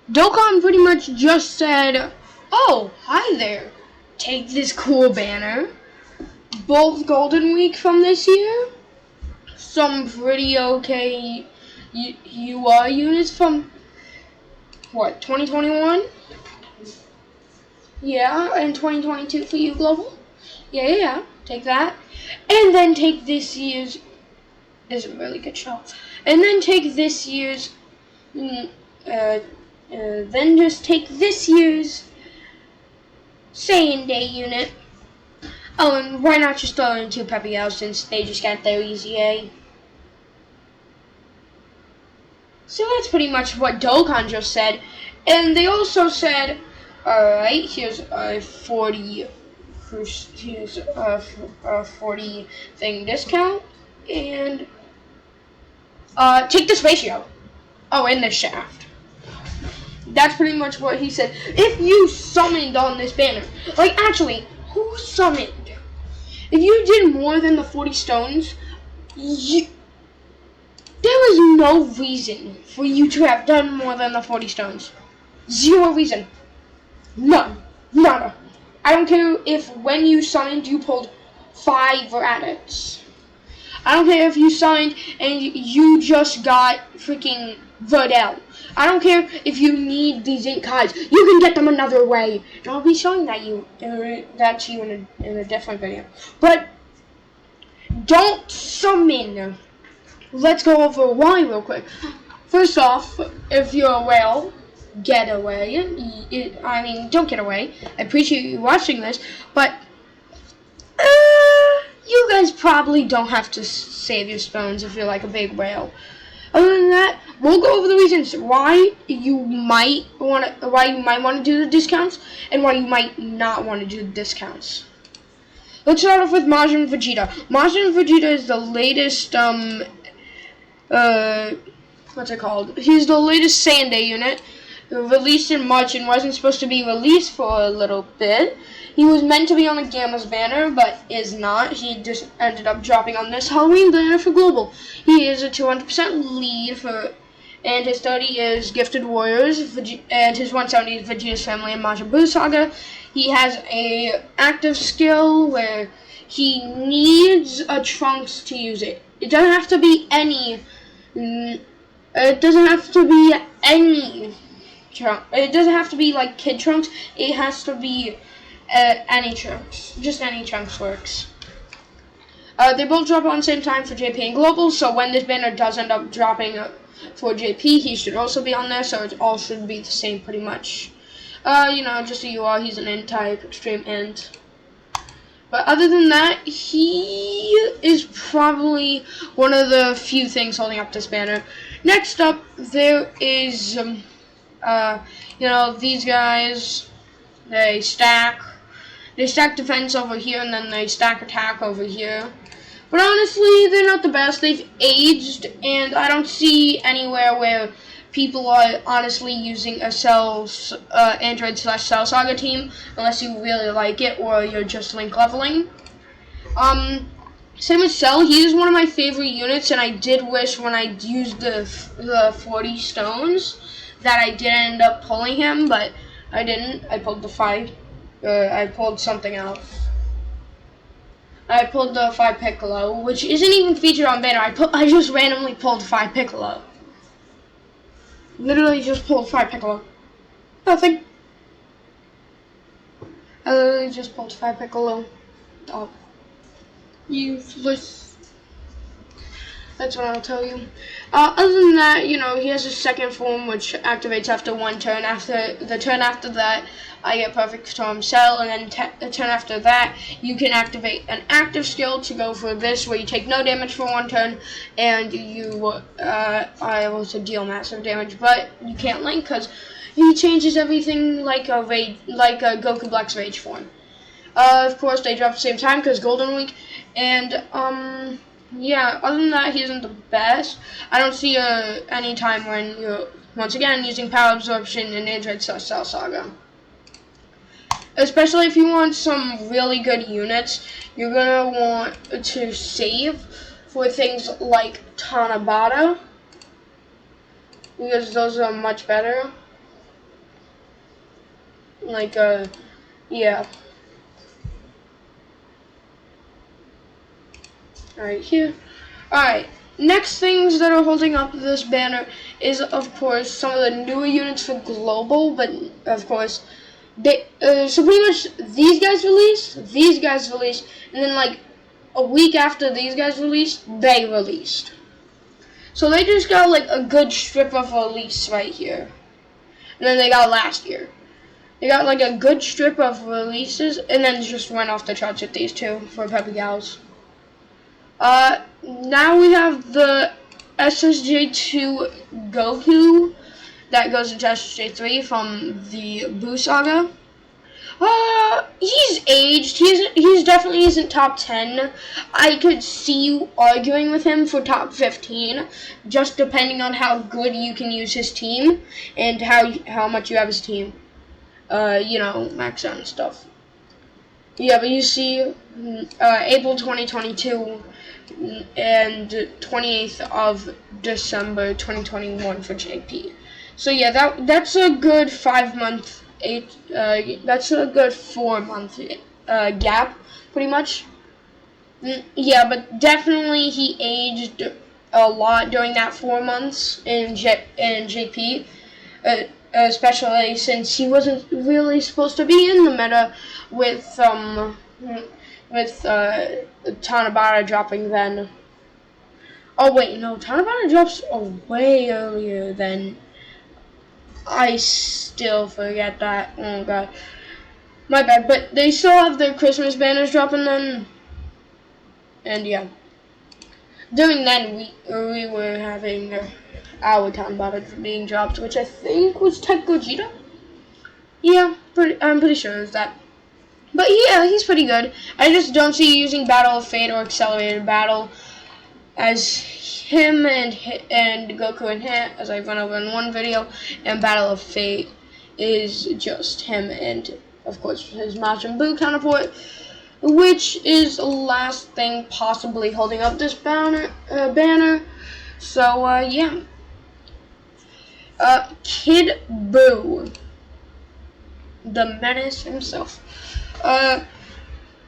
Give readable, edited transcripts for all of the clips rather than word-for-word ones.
Dokkan pretty much just said, oh, hi there. Take this cool banner. Both Golden Week from this year. Some pretty okay UI units from, what, 2021? Yeah, and 2022 for you, Global. Yeah. Take that. And then take this year's, this is a really good show. And then take this year's, then just take this year's Saiyan Day unit. Oh, and why not just throw in 2 Peppy Owls since they just got their easy A? So that's pretty much what Dokkan just said. And they also said, alright, here's a 40 thing discount. And take this ratio. Oh, and this shaft. That's pretty much what he said. If you summoned on this banner, like actually, who summoned? If you did more than the 40 stones, there was no reason for you to have done more than the 40 stones. Zero reason. None. Nada. I don't care if when you summoned you pulled 5 rabbits. I don't care if you summoned and you just got freaking Verdell. I don't care if you need these 8 cards. You can get them another way. And I'll be showing that to you in a different video. But don't summon. Let's go over why real quick. First off, if you're a whale, get away. Don't get away. I appreciate you watching this, but you guys probably don't have to save your stones if you're like a big whale. Other than that, we'll go over the reasons why you might want to do the discounts and why you might not want to do the discounts. Let's start off with Majin Vegeta. Majin Vegeta is the latest what's it called? He's the latest Saiyan Day unit, released in March and wasn't supposed to be released for a little bit. He was meant to be on the Gamma's banner, but is not. He just ended up dropping on this Halloween banner for Global. He is a 200% lead for, and his 30 is Gifted Warriors, and his 170 is Vegeta's Family and Majin Buu Saga. He has a active skill where he needs a Trunks to use it. It doesn't have to be any. It doesn't have to be any Trunks. It doesn't have to be like Kid Trunks. It has to be any Trunks. Just any Trunks works. They both drop on the same time for JP and Global, so when this banner does end up dropping for JP, he should also be on there, so it all should be the same pretty much. Just so you are, he's an Int type, extreme Int. But other than that, he is probably one of the few things holding up this banner. Next up, there is, these guys, they stack defense over here, and then they stack attack over here. But honestly, they're not the best. They've aged, and I don't see anywhere where people are honestly using a Android/Cell Saga team unless you really like it or you're just link leveling. Same with Cell. He is one of my favorite units, and I did wish when I used the 40 stones that I did end up pulling him, but I didn't. I pulled the 5. I pulled something else. I pulled the 5 Piccolo, which isn't even featured on banner. I just randomly pulled 5 Piccolo. Literally just pulled 5 Piccolo. Nothing. I literally just pulled 5 Piccolo. Oh. Useless. That's what I'll tell you. Other than that, he has a second form which activates after 1 turn. After the turn after that, I get Perfect Storm Cell, and then the turn after that, you can activate an active skill to go for this, where you take no damage for 1 turn, and you are able to deal massive damage. But you can't link because he changes everything like a Goku Black's Rage form. Of course, they drop at the same time because Golden Week, and yeah, other than that, he isn't the best. I don't see any time when you're, once again, using Power Absorption in Android/Cell Saga. Especially if you want some really good units, you're going to want to save for things like Tanabata, because those are much better. Like, yeah. Alright, here. Alright, next things that are holding up this banner is, of course, some of the newer units for global, but, of course, they, so pretty much these guys released, and then, like, a week after these guys released, they released. So they just got, like, a good strip of release right here. And then they got last year. They got, like, a good strip of releases, and then just went off the charts with these two for Peppy Gals. Now we have the SSJ2 Goku that goes into SSJ3 from the Buu Saga. He's aged. He's definitely isn't top 10. I could see you arguing with him for top 15, just depending on how good you can use his team and how much you have his team. You know, max out and stuff. Yeah, but you see, April 2022 and 28th of December 2021 for JP. So yeah, that's a good 5 month, that's a good 4 month gap, pretty much. Yeah, but definitely he aged a lot during that 4 months in JP. Especially since he wasn't really supposed to be in the meta with Tanabata dropping then. Oh wait, no, Tanabata drops way earlier than. I still forget that. Oh god, my bad. But they still have their Christmas banners dropping then, and yeah. During then we were having our Tanabata being dropped, which I think was Tech Gogeta. Yeah, I'm pretty sure it was that. But yeah, he's pretty good. I just don't see you using Battle of Fate or Accelerated Battle as him and Goku and him, as I've run over in one video, and Battle of Fate is just him and, of course, his Majin Buu counterpart, which is the last thing possibly holding up this banner. So, yeah. Kid Buu, the menace himself.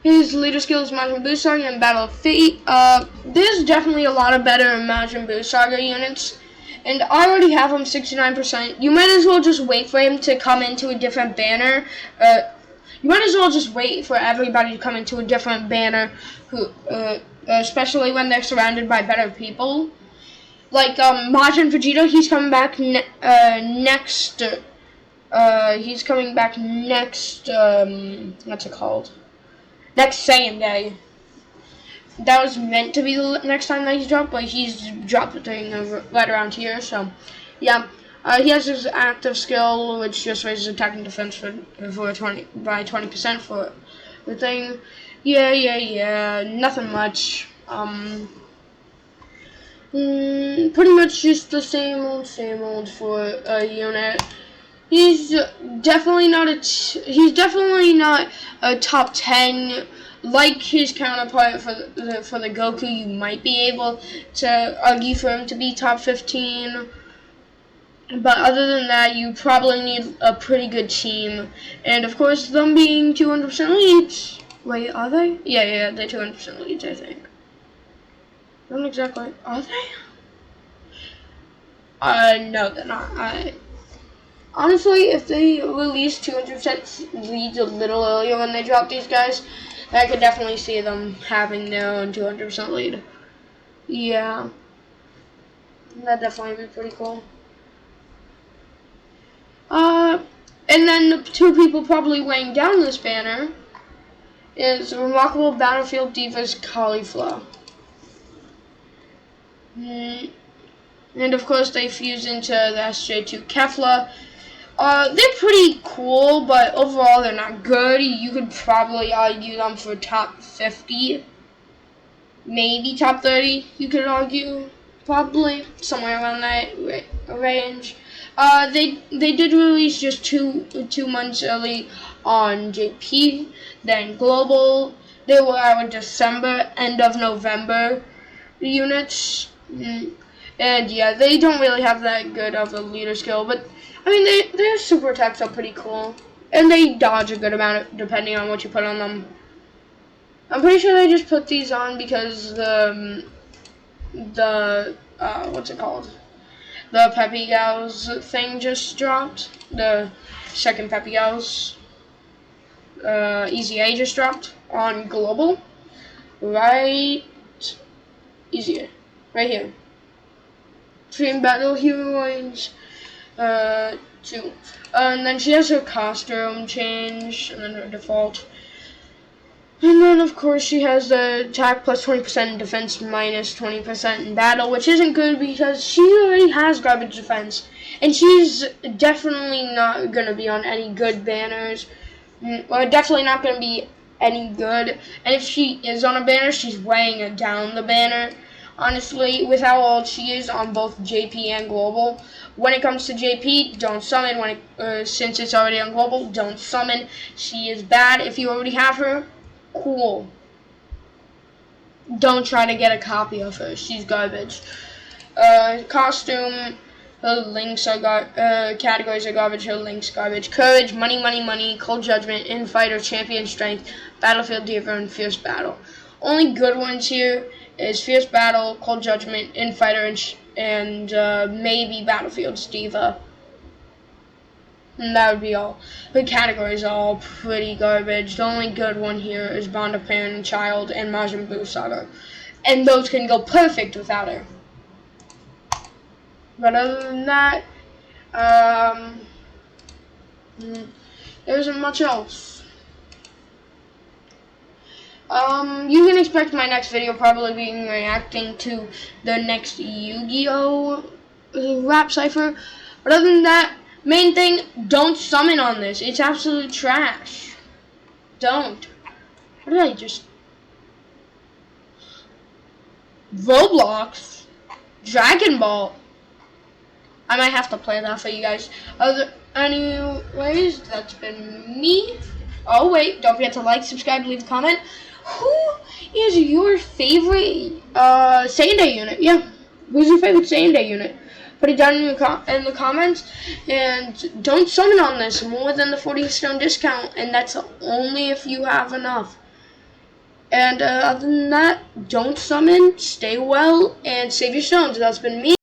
His leader skills Majin Buu Saga and Battle of Fate. There's definitely a lot of better Majin Buu Saga units, and I already have him 69%. You might as well just wait for him to come into a different banner. You might as well just wait for everybody to come into a different banner, especially when they're surrounded by better people. Like Majin Vegeta, he's coming back next. He's coming back next. What's it called? Next Saiyan Day. That was meant to be the next time that he's dropped, but he's dropped right around here. So, yeah. He has his active skill, which just raises attack and defense by 20% for the thing. Yeah. Nothing much. Pretty much just the same old for a unit. He's definitely not a top 10 like his counterpart for the Goku. You might be able to argue for him to be top 15. But other than that, you probably need a pretty good team. And of course, them being 200% leads. Wait, are they? Yeah, they're 200% leads, I think. Not exactly. Are they? No, they're not. Honestly, if they release 200% leads a little earlier when they drop these guys, I could definitely see them having their own 200% lead. Yeah. That'd definitely be pretty cool. And then the two people probably weighing down this banner is Remarkable Battlefield Divas Cauliflower. And of course they fuse into the SJ2 Kefla. They're pretty cool, but overall they're not good. You could probably argue them for top 50. Maybe top 30, you could argue. Probably somewhere around that range. They did release just two months early on JP, then Global. They were our December, end of November units. And yeah, they don't really have that good of a leader skill, but I mean their super attacks are pretty cool. and they dodge a good amount depending on what you put on them. I'm pretty sure they just put these on because the what's it called? The Peppy Gals thing just dropped. The second Peppy Gals Easy A just dropped on global. Right easier. Right here. Dream Battle Heroines 2. And then she has her costume change, and then her default. And then, of course, she has the attack plus 20% and defense minus 20% in battle, which isn't good because she already has garbage defense. And she's definitely not going to be on any good banners. Or definitely not going to be any good. And if she is on a banner, she's weighing it down the banner. Honestly, with how old she is on both JP and global. When it comes to JP, don't summon. Since it's already on global, don't summon. She is bad. If you already have her, cool. Don't try to get a copy of her. She's garbage. Costume, her links are categories are garbage. Her links garbage. Courage, money, money, money. Cold judgment, infighter, champion strength, battlefield diva, and fierce battle. Only good ones here is fierce battle, cold judgment, infighter, and maybe battlefield's diva. And that would be all. The categories are all pretty garbage. The only good one here is Bond of Parent and Child and Majin Buu Saga. And those can go perfect without her. But other than that, there isn't much else. You can expect my next video probably being reacting to the next Yu-Gi-Oh! Rap cipher. But other than that, main thing, don't summon on this. It's absolute trash. Don't. What did I just... Roblox? Dragon Ball? I might have to play that for you guys. Anyways, that's been me. Oh wait, don't forget to like, subscribe, leave a comment. Who is your favorite Saiyan Day unit? Yeah, who's your favorite Saiyan Day unit? Put it down in the comments, and don't summon on this more than the 40 stone discount, and that's only if you have enough. And other than that, don't summon, stay well, and save your stones. That's been me.